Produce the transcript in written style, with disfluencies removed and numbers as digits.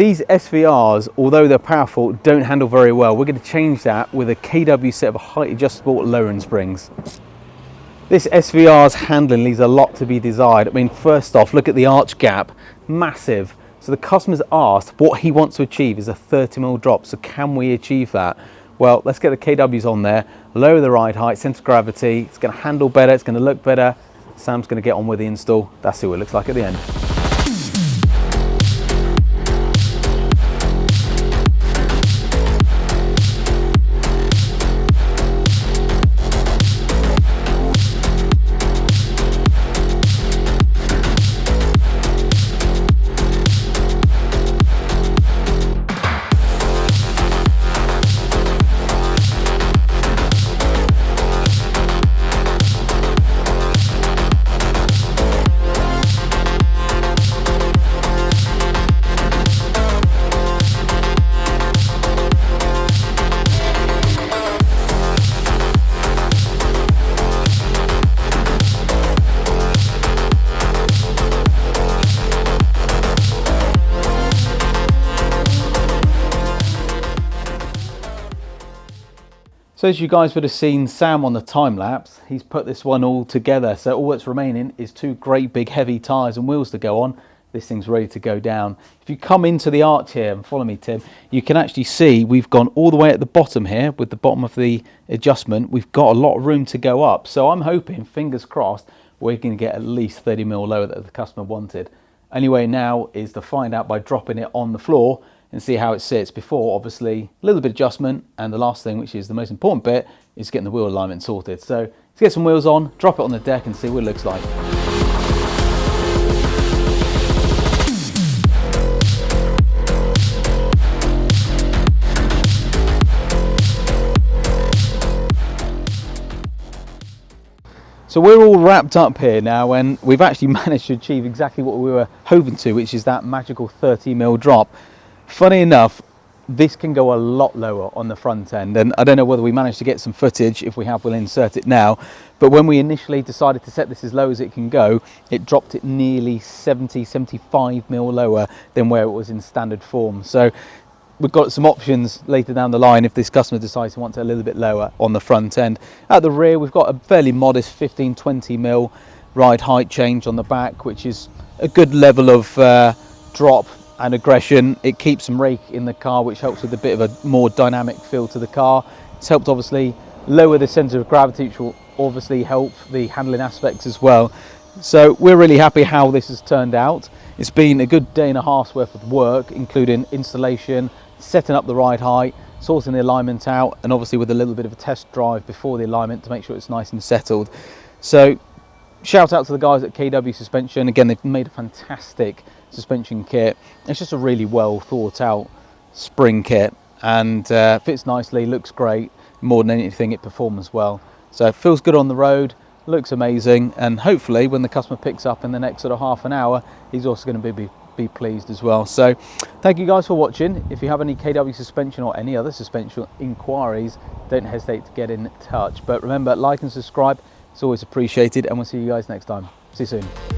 These SVRs, although they're powerful, don't handle very well. We're going to change that with a KW set of height adjustable lowering springs. This SVR's handling leaves a lot to be desired. I mean, first off, look at the arch gap, massive. So the customer's asked what he wants to achieve is a 30mm drop. So can we achieve that? Well, let's get the KWs on there, lower the ride height, centre of gravity. It's going to handle better, it's going to look better. Sam's going to get on with the install. That's who it looks like at the end. So as you guys would have seen Sam on the time lapse, he's put this one all together. So all that's remaining is two great big heavy tyres and wheels to go on. This thing's ready to go down. If you come into the arch here and follow me, Tim, you can actually see we've gone all the way at the bottom here with the bottom of the adjustment. We've got a lot of room to go up. So I'm hoping, fingers crossed, we're going to get at least 30mm lower that the customer wanted. Only way now is to find out by dropping it on the floor and see how it sits before, obviously, a little bit of adjustment. And the last thing, which is the most important bit, is getting the wheel alignment sorted. So let's get some wheels on, drop it on the deck and see what it looks like. So we're all wrapped up here now, and we've actually managed to achieve exactly what we were hoping to, which is that magical 30mm drop. Funny enough, this can go a lot lower on the front end, and I don't know whether we managed to get some footage. If we have, we'll insert it now. But when we initially decided to set this as low as it can go, it dropped it nearly 75mm lower than where it was in standard form. So we've got some options later down the line if this customer decides to want it a little bit lower on the front end. At the rear, we've got a fairly modest 15-20mm ride height change on the back, which is a good level of drop and aggression. It keeps some rake in the car, which helps with a bit of a more dynamic feel to the car. It's helped obviously lower the centre of gravity, which will obviously help the handling aspects as well. So we're really happy how this has turned out. It's been a good day and a half's worth of work, including installation, setting up the ride height, sorting the alignment out, and obviously with a little bit of a test drive before the alignment to make sure it's nice and settled. So shout out to the guys at KW Suspension. Again, they've made a fantastic suspension kit. It's just a really well thought out spring kit, and fits nicely, looks great. More than anything, it performs well. So it feels good on the road, looks amazing, and hopefully when the customer picks up in the next sort of half an hour, he's also going to be pleased as well. So thank you guys for watching. If you have any KW suspension or any other suspension inquiries, don't hesitate to get in touch. But remember, like and subscribe, it's always appreciated, and we'll see you guys next time. See you soon.